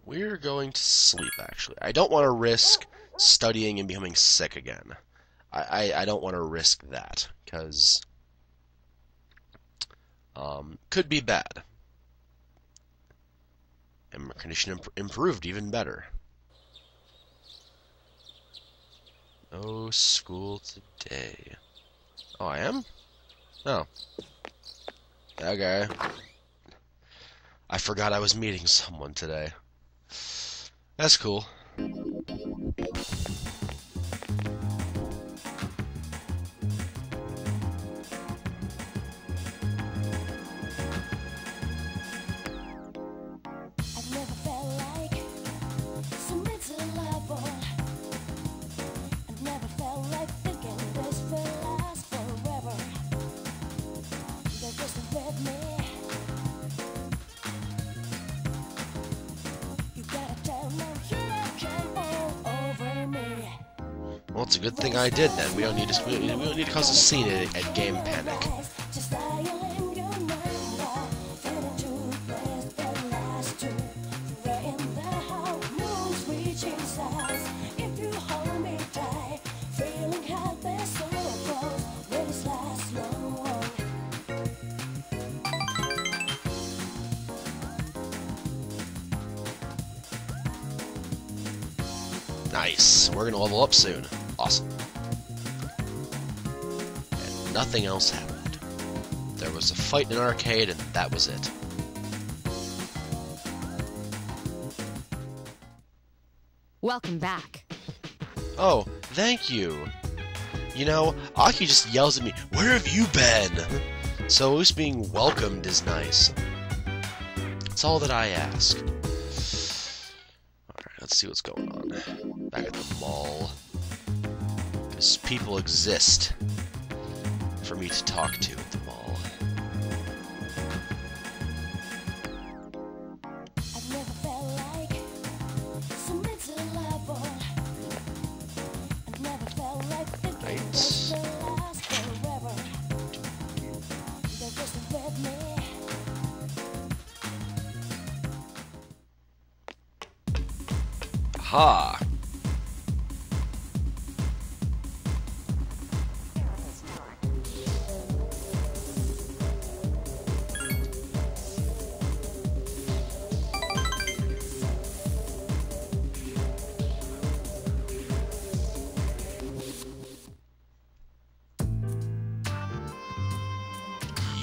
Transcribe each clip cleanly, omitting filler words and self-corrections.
We're going to sleep, actually. I don't want to risk studying and becoming sick again. I don't want to risk that, because could be bad. And my condition improved even better. No school today. Oh, I am? Oh. Okay. I forgot I was meeting someone today. That's cool. Well, it's a good thing I did then. We don't need to cause a scene at Game Panic. Nice. We're gonna level up soon. Awesome. And nothing else happened. There was a fight in an arcade, and that was it. Welcome back. Oh, thank you. You know, Aki just yells at me, "Where have you been?" So at least being welcomed is nice. That's all that I ask. Alright, let's see what's going on. Back at the mall. Because people exist for me to talk to at the mall. Ha!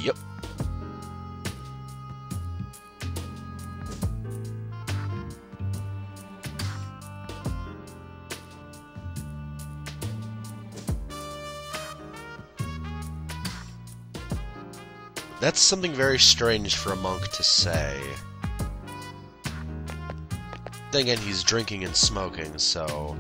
Yep. That's something very strange for a monk to say. Then again, he's drinking and smoking, so...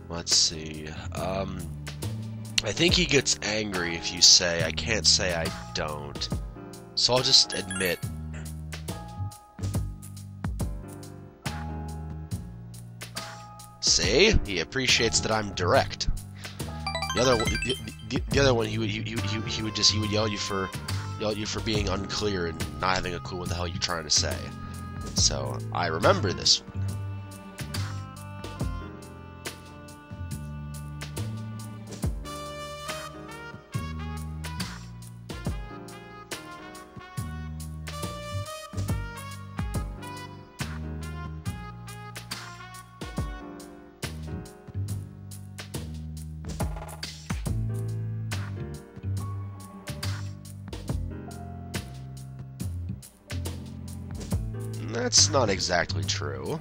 Let's see, I think he gets angry if you say, I can't say I don't. So I'll just admit. See? He appreciates that I'm direct. The other one, he would yell at you for being unclear and not having a clue what the hell you're trying to say. So I remember this one. That's not exactly true.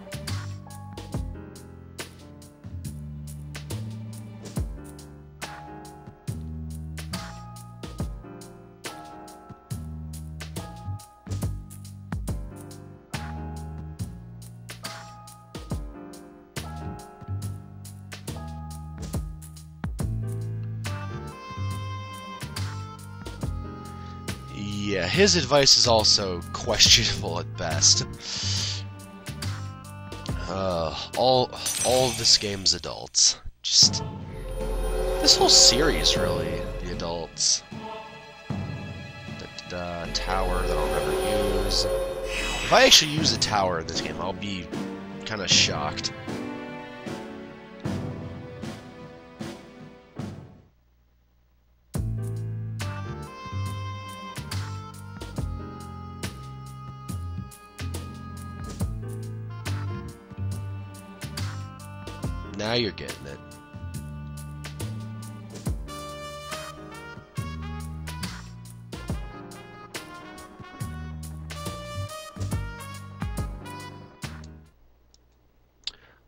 Yeah, his advice is also questionable at best. All of this game's adults. Just this whole series, really. The adults. The tower that I'll never use. If I actually use a tower in this game, I'll be kind of shocked. Now you're getting it.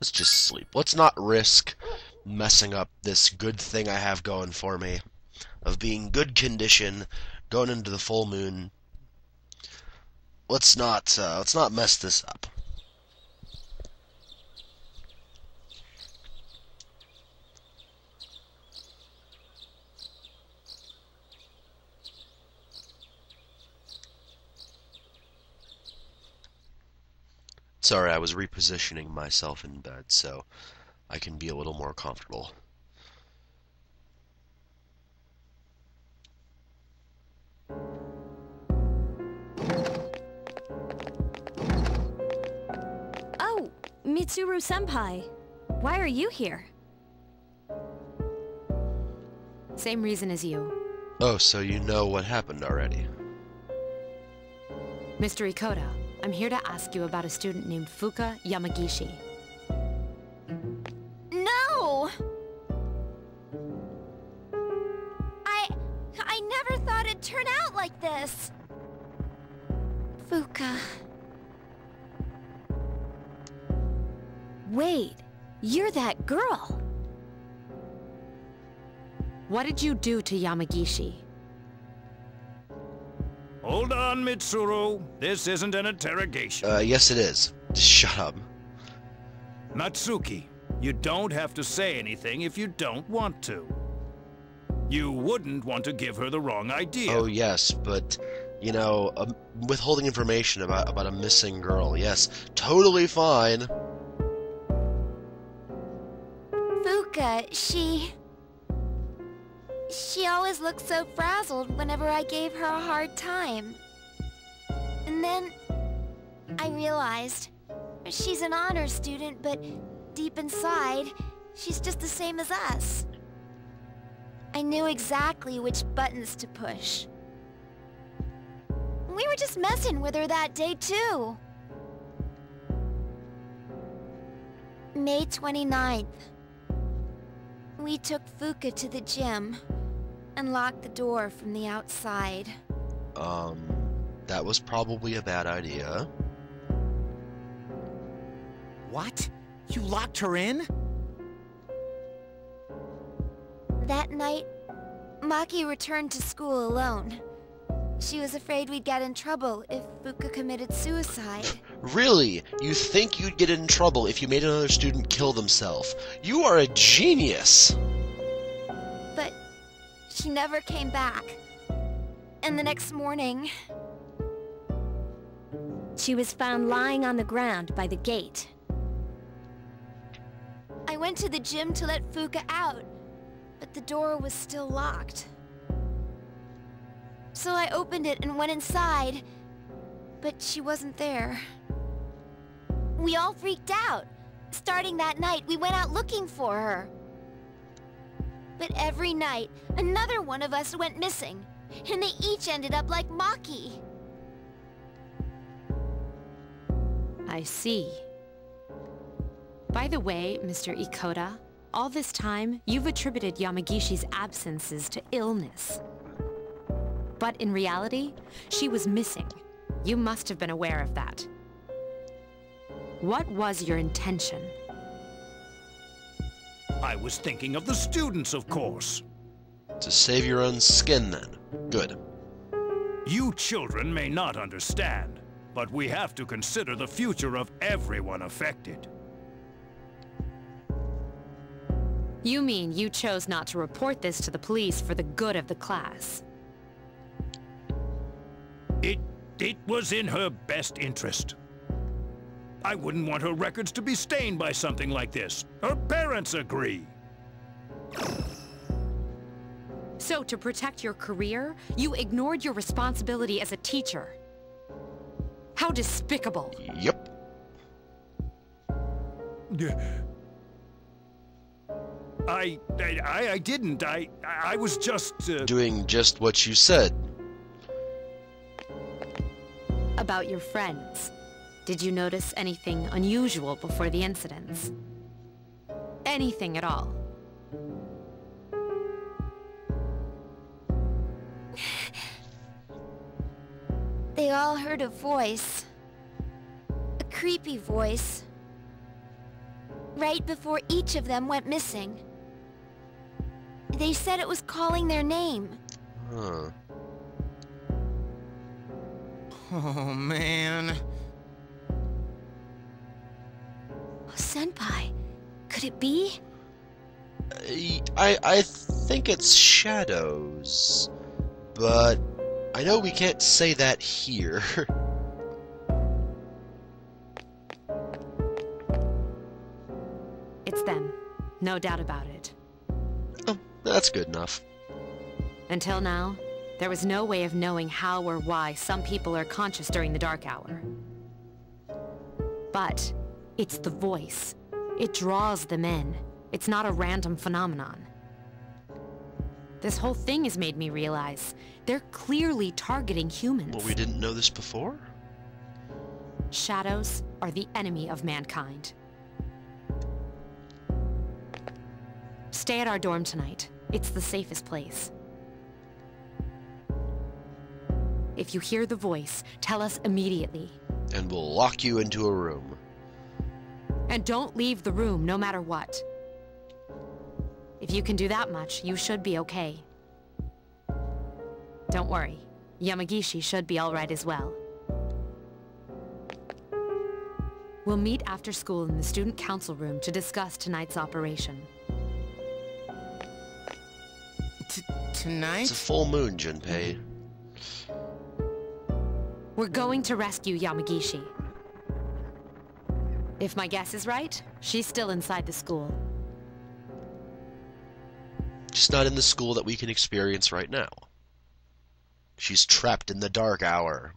Let's just sleep. Let's not risk messing up this good thing I have going for me of being good condition, going into the full moon. Let's not mess this up. Sorry, I was repositioning myself in bed so I can be a little more comfortable. Oh, Mitsuru-senpai. Why are you here? Same reason as you. Oh, so you know what happened already. Mr. Ikoda, I'm here to ask you about a student named Fuka Yamagishi. No! I never thought it'd turn out like this. Fuka. Wait, you're that girl! What did you do to Yamagishi? Hold on, Mitsuru. This isn't an interrogation. Yes it is. Just shut up. Natsuki, you don't have to say anything if you don't want to. You wouldn't want to give her the wrong idea. Oh yes, but, you know, withholding information about a missing girl, yes, totally fine. Fuka, She always looked so frazzled whenever I gave her a hard time. And then I realized she's an honor student, but deep inside, she's just the same as us. I knew exactly which buttons to push. We were just messing with her that day, too. May 29th. We took Fuka to the gym and locked the door from the outside. That was probably a bad idea. What? You locked her in? That night, Maki returned to school alone. She was afraid we'd get in trouble if Fuka committed suicide. Really? You think you'd get in trouble if you made another student kill themselves? You are a genius! But she never came back. And the next morning... She was found lying on the ground by the gate. I went to the gym to let Fuka out, but the door was still locked. So I opened it and went inside, but she wasn't there. We all freaked out. Starting that night, we went out looking for her. But every night, another one of us went missing, and they each ended up like Maki. I see. By the way, Mr. Ikoda, all this time, you've attributed Yamagishi's absences to illness. But in reality, she was missing. You must have been aware of that. What was your intention? I was thinking of the students, of course. To save your own skin, then. Good. You children may not understand, but we have to consider the future of everyone affected. You mean you chose not to report this to the police for the good of the class? It was in her best interest. I wouldn't want her records to be stained by something like this. Her parents agree. So, to protect your career, you ignored your responsibility as a teacher. How despicable. Yep. I didn't. I was just... Doing just what you said. About your friends. Did you notice anything unusual before the incidents? Anything at all? They all heard a voice. A creepy voice. Right before each of them went missing. They said it was calling their name. Huh. Oh, man. Oh, Senpai, could it be? I think it's shadows, but I know we can't say that here. It's them. No doubt about it. Oh, that's good enough. Until now, there was no way of knowing how or why some people are conscious during the dark hour. But it's the voice. It draws them in. It's not a random phenomenon. This whole thing has made me realize they're clearly targeting humans. Well, we didn't know this before? Shadows are the enemy of mankind. Stay at our dorm tonight. It's the safest place. If you hear the voice, tell us immediately. And we'll lock you into a room. And don't leave the room, no matter what. If you can do that much, you should be okay. Don't worry. Yamagishi should be all right as well. We'll meet after school in the student council room to discuss tonight's operation. Tonight? It's a full moon, Junpei. We're going to rescue Yamagishi. If my guess is right, she's still inside the school. Just not in the school that we can experience right now. She's trapped in the dark hour.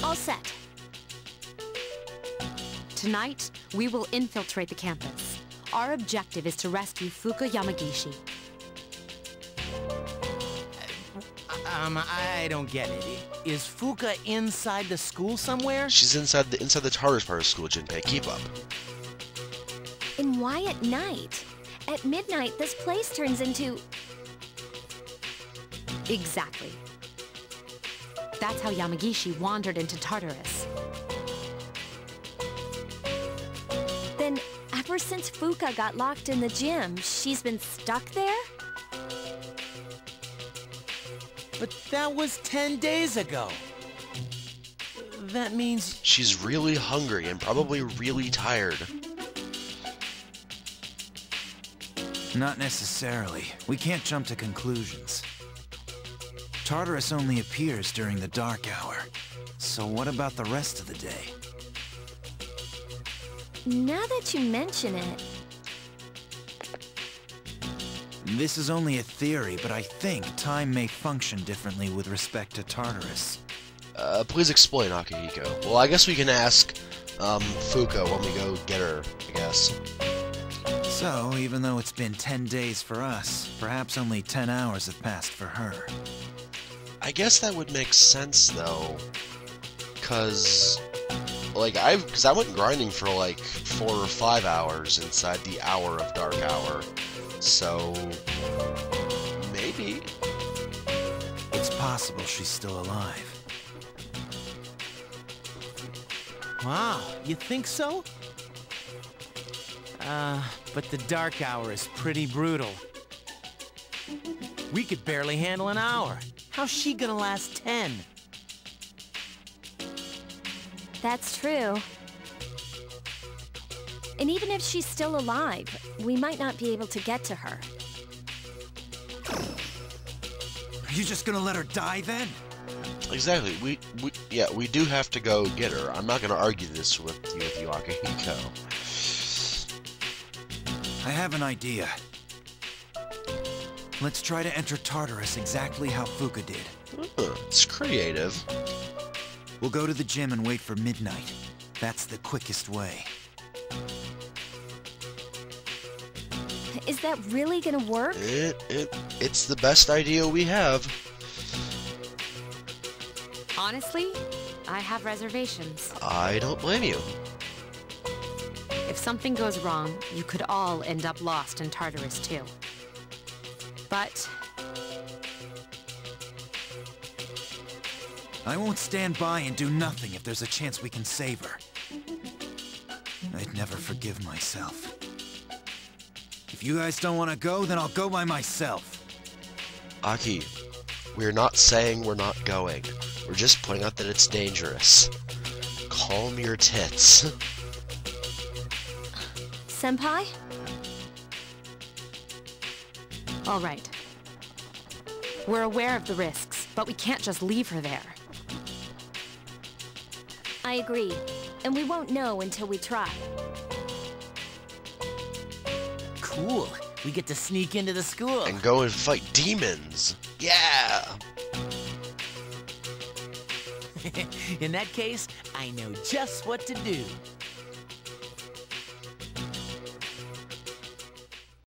All set. Tonight, we will infiltrate the campus. Our objective is to rescue Fuka Yamagishi. I don't get it. Is Fuka inside the school somewhere? She's inside the TARDIS part of school, Junpei. Keep up. And why at night? At midnight, this place turns into... Exactly. That's how Yamagishi wandered into Tartarus. Then, ever since Fuka got locked in the gym, she's been stuck there? But that was 10 days ago. That means... She's really hungry and probably really tired. Not necessarily. We can't jump to conclusions. Tartarus only appears during the dark hour. So what about the rest of the day? Now that you mention it... This is only a theory, but I think time may function differently with respect to Tartarus. Please explain, Akihiko. Well, I guess we can ask, Fuka when we go get her, I guess. So, even though it's been 10 days for us, perhaps only 10 hours have passed for her. I guess that would make sense, though. Cause I went grinding for like 4 or 5 hours inside the hour of dark hour. So, maybe. It's possible she's still alive. Wow, you think so? But the dark hour is pretty brutal. We could barely handle an hour. How's she gonna last 10? That's true. And even if she's still alive, we might not be able to get to her. Are you just gonna let her die then? Exactly. We do have to go get her. I'm not gonna argue this with you, Akihiko. I have an idea. Let's try to enter Tartarus exactly how Fuka did. It's creative. We'll go to the gym and wait for midnight. That's the quickest way. Is that really gonna work? It's the best idea we have. Honestly, I have reservations. I don't blame you. If something goes wrong, you could all end up lost in Tartarus too. But I won't stand by and do nothing if there's a chance we can save her. I'd never forgive myself. If you guys don't want to go, then I'll go by myself. Aki, we're not saying we're not going. We're just pointing out that it's dangerous. Calm your tits. Senpai? all right. We're aware of the risks, but we can't just leave her there. I agree. And we won't know until we try. Cool. We get to sneak into the school. And go and fight demons. Yeah! In that case, I know just what to do.